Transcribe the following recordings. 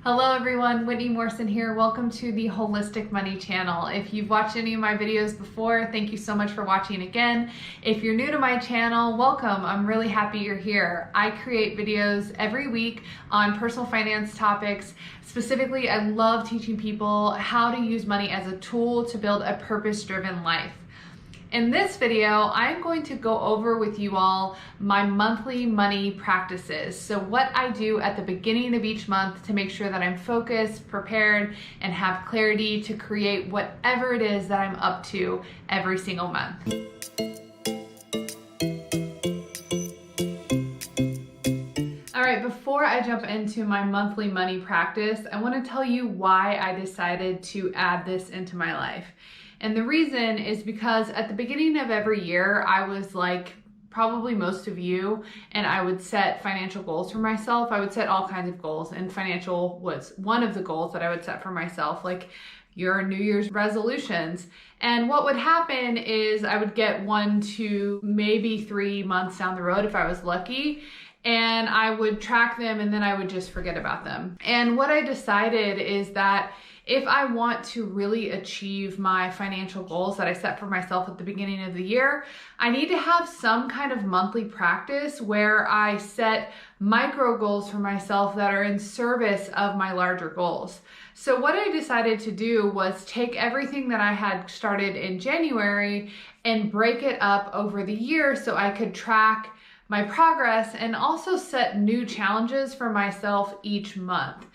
Hello everyone, Whitney Morrison here. Welcome to the Holistic Money channel. If you've watched any of my videos before, thank you so much for watching again. If you're new to my channel, welcome. I'm really happy you're here. I create videos every week on personal finance topics. Specifically, I love teaching people how to use money as a tool to build a purpose-driven life. In this video, I'm going to go over with you all my monthly money practices. So what I do at the beginning of each month to make sure that I'm focused, prepared, and have clarity to create whatever it is that I'm up to every single month. All right, before I jump into my monthly money practice, I want to tell you why I decided to add this into my life. And the reason is because at the beginning of every year, I was like probably most of you, and I would set financial goals for myself. I would set all kinds of goals, and financial was one of the goals that I would set for myself, like your New Year's resolutions. And what would happen is I would get 1 to maybe 3 months down the road if I was lucky, and I would track them and then I would just forget about them. And what I decided is that if I want to really achieve my financial goals that I set for myself at the beginning of the year, I need to have some kind of monthly practice where I set micro goals for myself that are in service of my larger goals. So what I decided to do was take everything that I had started in January and break it up over the year so I could track my progress and also set new challenges for myself each month.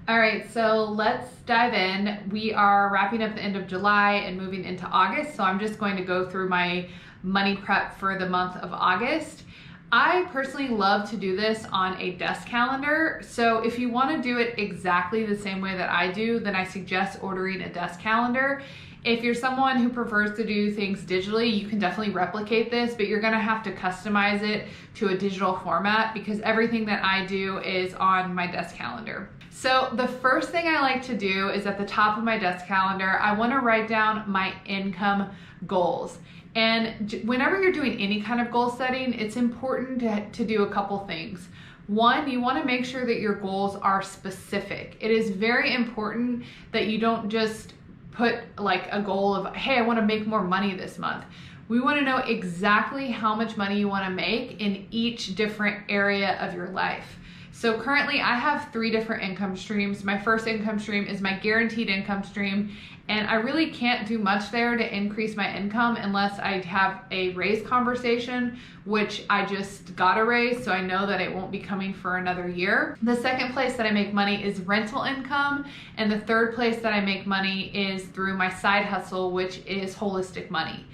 All right, so let's dive in. We are wrapping up the end of July and moving into August, so I'm just going to go through my money prep for the month of August. I personally love to do this on a desk calendar, so if you want to do it exactly the same way that I do, then I suggest ordering a desk calendar. If you're someone who prefers to do things digitally, you can definitely replicate this, but you're gonna have to customize it to a digital format because everything that I do is on my desk calendar. So the first thing I like to do is at the top of my desk calendar, I wanna write down my income goals. And whenever you're doing any kind of goal setting, it's important to do a couple things. One, you want to make sure that your goals are specific. It is very important that you don't just put like a goal of, hey, I want to make more money this month. We want to know exactly how much money you want to make in each different area of your life. So currently I have 3 different income streams. My first income stream is my guaranteed income stream, and I really can't do much there to increase my income unless I have a raise conversation, which I just got a raise, so I know that it won't be coming for another year. The second place that I make money is rental income, and the third place that I make money is through my side hustle, which is holistic money.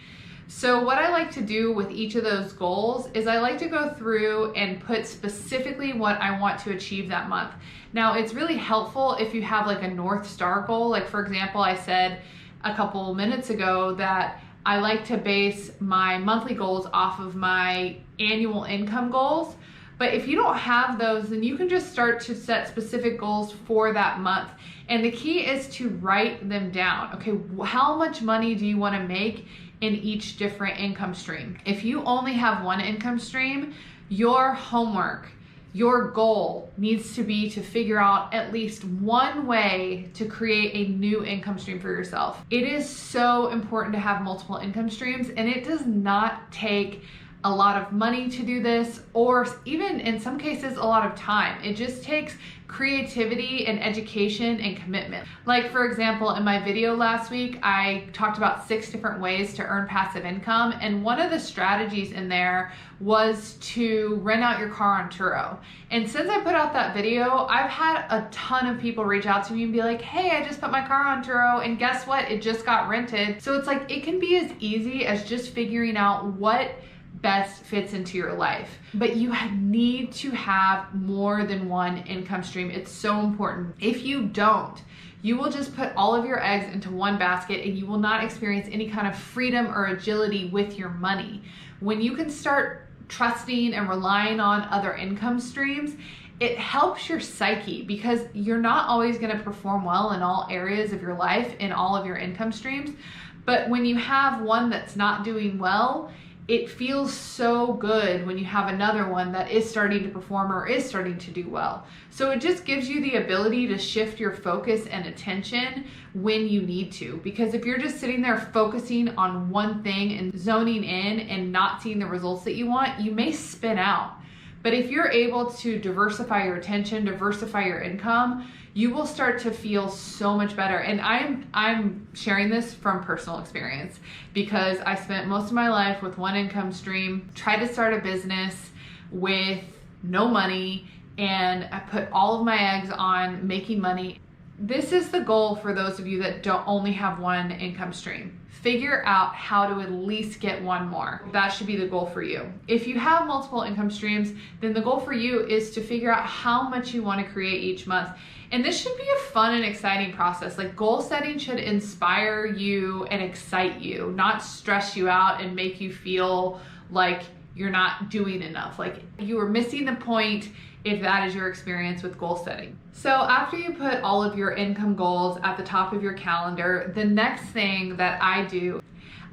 So what I like to do with each of those goals is I like to go through and put specifically what I want to achieve that month. Now, it's really helpful if you have like a North Star goal. Like for example, I said a couple minutes ago that I like to base my monthly goals off of my annual income goals. But if you don't have those, then you can just start to set specific goals for that month. And the key is to write them down. Okay, how much money do you want to make in each different income stream? If you only have one income stream, your homework, your goal needs to be to figure out at least one way to create a new income stream for yourself. It is so important to have multiple income streams, and it does not take a lot of money to do this, or even in some cases a lot of time. It just takes creativity and education and commitment. Like for example, in my video last week, I talked about 6 different ways to earn passive income, and one of the strategies in there was to rent out your car on Turo. And since I put out that video, I've had a ton of people reach out to me and be like, hey, I just put my car on Turo and guess what? It just got rented. So it's like, it can be as easy as just figuring out what best fits into your life. But you need to have more than one income stream. It's so important. If you don't, you will just put all of your eggs into one basket and you will not experience any kind of freedom or agility with your money. When you can start trusting and relying on other income streams, it helps your psyche because you're not always going to perform well in all areas of your life in all of your income streams. But when you have one that's not doing well, it feels so good when you have another one that is starting to perform or is starting to do well. So it just gives you the ability to shift your focus and attention when you need to. Because if you're just sitting there focusing on one thing and zoning in and not seeing the results that you want, you may spin out. But if you're able to diversify your attention, diversify your income, you will start to feel so much better. And I'm sharing this from personal experience because I spent most of my life with one income stream, tried to start a business with no money, and I put all of my eggs on making money. This is the goal for those of you that don't only have one income stream. Figure out how to at least get one more. That should be the goal for you. If you have multiple income streams, then the goal for you is to figure out how much you want to create each month. And this should be a fun and exciting process. Like, goal setting should inspire you and excite you, not stress you out and make you feel like you're not doing enough. Like you are missing the point if that is your experience with goal setting. So after you put all of your income goals at the top of your calendar, the next thing that I do,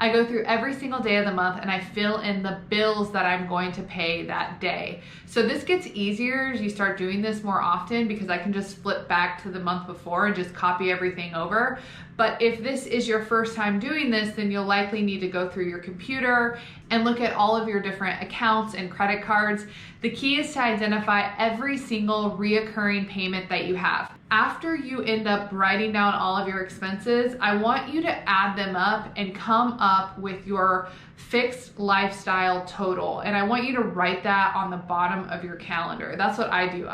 I go through every single day of the month and I fill in the bills that I'm going to pay that day. So this gets easier as you start doing this more often because I can just flip back to the month before and just copy everything over. But if this is your first time doing this, then you'll likely need to go through your computer and look at all of your different accounts and credit cards. The key is to identify every single reoccurring payment that you have. After you end up writing down all of your expenses, I want you to add them up and come up with your fixed lifestyle total. And I want you to write that on the bottom of your calendar. That's what I do.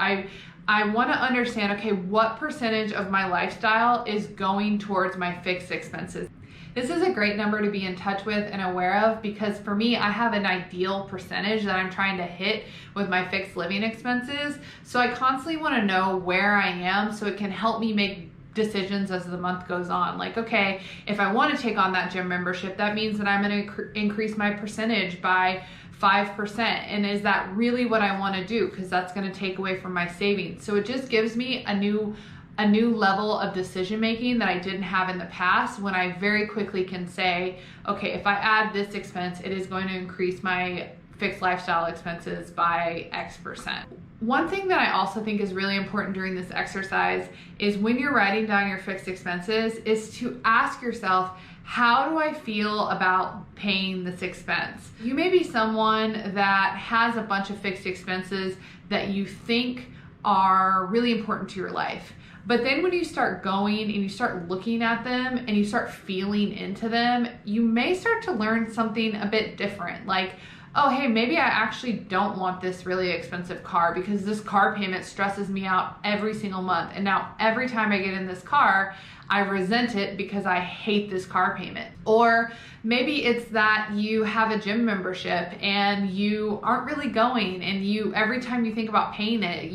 I want to understand, okay, what percentage of my lifestyle is going towards my fixed expenses? This is a great number to be in touch with and aware of because for me, I have an ideal percentage that I'm trying to hit with my fixed living expenses. So I constantly want to know where I am so it can help me make decisions as the month goes on. Like, okay, if I want to take on that gym membership, that means that I'm going to increase my percentage by 5%. And is that really what I want to do? Because that's going to take away from my savings. So it just gives me a new level of decision making that I didn't have in the past, when I very quickly can say, okay, if I add this expense, it is going to increase my fixed lifestyle expenses by X%. One thing that I also think is really important during this exercise is when you're writing down your fixed expenses is to ask yourself, how do I feel about paying this expense? You may be someone that has a bunch of fixed expenses that you think are really important to your life. But then when you start going and you start looking at them and you start feeling into them, you may start to learn something a bit different. Like, oh, hey, maybe I actually don't want this really expensive car because this car payment stresses me out every single month. And now every time I get in this car, I resent it because I hate this car payment. Or maybe it's that you have a gym membership and you aren't really going, and every time you think about paying it,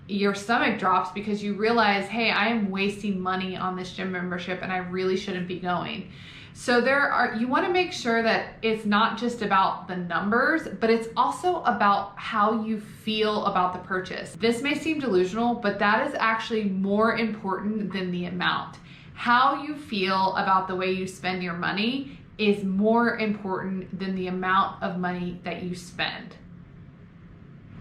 your stomach drops because you realize, hey, I am wasting money on this gym membership and I really shouldn't be going. So you want to make sure that it's not just about the numbers, but it's also about how you feel about the purchase. This may seem delusional, but that is actually more important than the amount. How you feel about the way you spend your money is more important than the amount of money that you spend.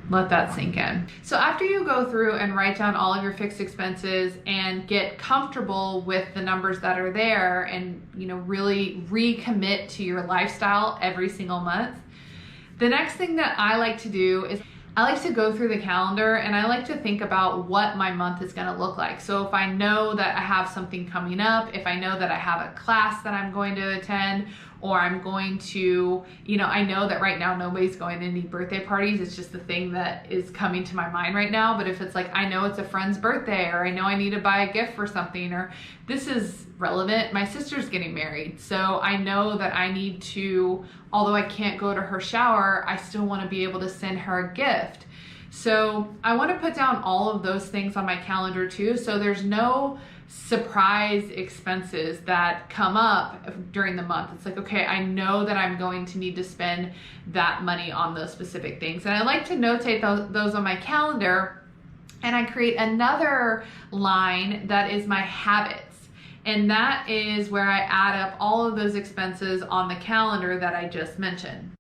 Let that sink in. So after you go through and write down all of your fixed expenses and get comfortable with the numbers that are there and, really recommit to your lifestyle every single month, the next thing that I like to do is I like to go through the calendar and I like to think about what my month is going to look like. So if I know that I have something coming up, if I know that I have a class that I'm going to attend, or I'm going to, I know that right now nobody's going to any birthday parties. It's just the thing that is coming to my mind right now. But if it's like, I know it's a friend's birthday, or I know I need to buy a gift for something, or this is relevant, my sister's getting married. So I know that I need to, although I can't go to her shower, I still want to be able to send her a gift. So I want to put down all of those things on my calendar too. So there's no surprise expenses that come up during the month. It's like, okay, I know that I'm going to need to spend that money on those specific things. And I like to notate those on my calendar, and I create another line that is my habits. And that is where I add up all of those expenses on the calendar that I just mentioned.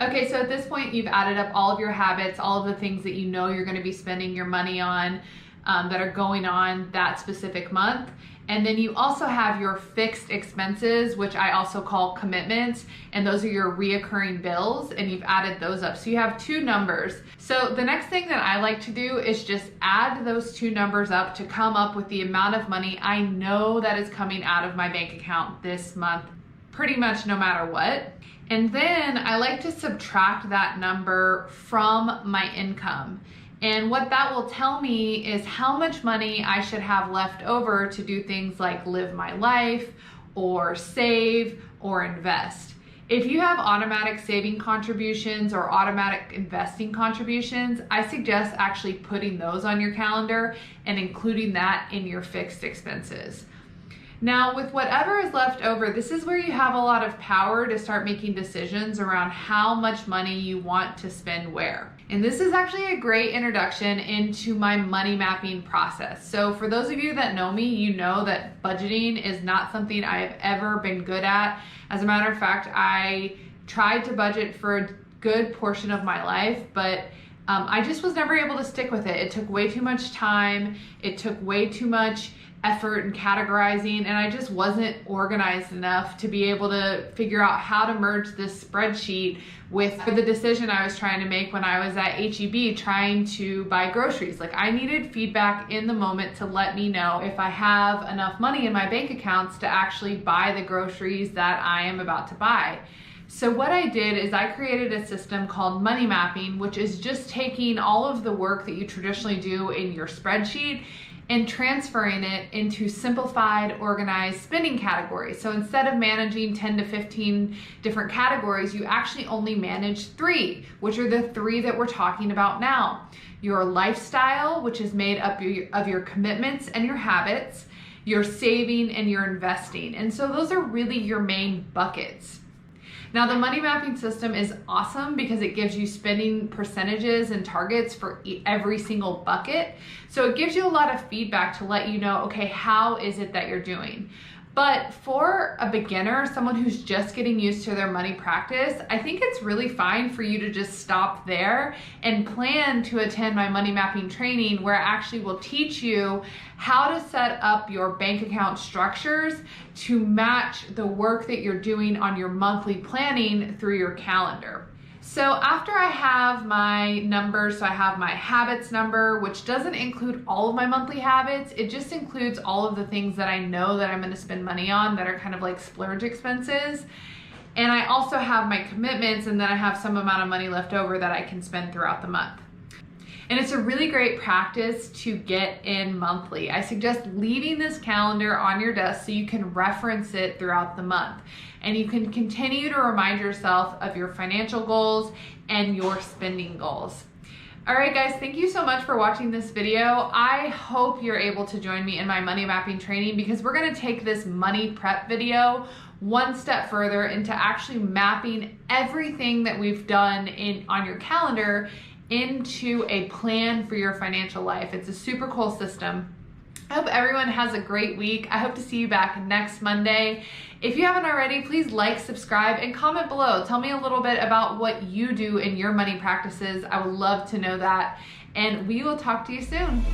Okay, so at this point, you've added up all of your habits, all of the things that you know you're going to be spending your money on that are going on that specific month. And then you also have your fixed expenses, which I also call commitments, and those are your reoccurring bills, and you've added those up. So you have two numbers. So the next thing that I like to do is just add those two numbers up to come up with the amount of money I know that is coming out of my bank account this month, pretty much no matter what. And then I like to subtract that number from my income. And what that will tell me is how much money I should have left over to do things like live my life or save or invest. If you have automatic saving contributions or automatic investing contributions, I suggest actually putting those on your calendar and including that in your fixed expenses. Now, with whatever is left over, this is where you have a lot of power to start making decisions around how much money you want to spend where. And this is actually a great introduction into my money mapping process. So for those of you that know me, you know that budgeting is not something I've ever been good at. As a matter of fact, I tried to budget for a good portion of my life, but I just was never able to stick with it. It took way too much time. It took way too much effort and categorizing, and I just wasn't organized enough to be able to figure out how to merge this spreadsheet with the decision I was trying to make when I was at HEB trying to buy groceries. Like, I needed feedback in the moment to let me know if I have enough money in my bank accounts to actually buy the groceries that I am about to buy. So what I did is I created a system called money mapping, which is just taking all of the work that you traditionally do in your spreadsheet and transferring it into simplified, organized spending categories. So instead of managing 10 to 15 different categories, you actually only manage 3, which are the 3 that we're talking about now. Your lifestyle, which is made up of your commitments and your habits, your saving and your investing. And so those are really your main buckets. Now, the money mapping system is awesome because it gives you spending percentages and targets for every single bucket. So it gives you a lot of feedback to let you know, okay, how is it that you're doing? But for a beginner, someone who's just getting used to their money practice, I think it's really fine for you to just stop there and plan to attend my money mapping training, where I actually will teach you how to set up your bank account structures to match the work that you're doing on your monthly planning through your calendar. So after I have my numbers, so I have my habits number, which doesn't include all of my monthly habits. It just includes all of the things that I know that I'm going to spend money on that are kind of like splurge expenses. And I also have my commitments, and then I have some amount of money left over that I can spend throughout the month. And it's a really great practice to get in monthly. I suggest leaving this calendar on your desk so you can reference it throughout the month. And you can continue to remind yourself of your financial goals and your spending goals. All right, guys, thank you so much for watching this video. I hope you're able to join me in my money mapping training, because we're gonna take this money prep video one step further into actually mapping everything that we've done on your calendar into a plan for your financial life. It's a super cool system. I hope everyone has a great week. I hope to see you back next Monday. If you haven't already, please like, subscribe, and comment below. Tell me a little bit about what you do in your money practices. I would love to know that. And we will talk to you soon.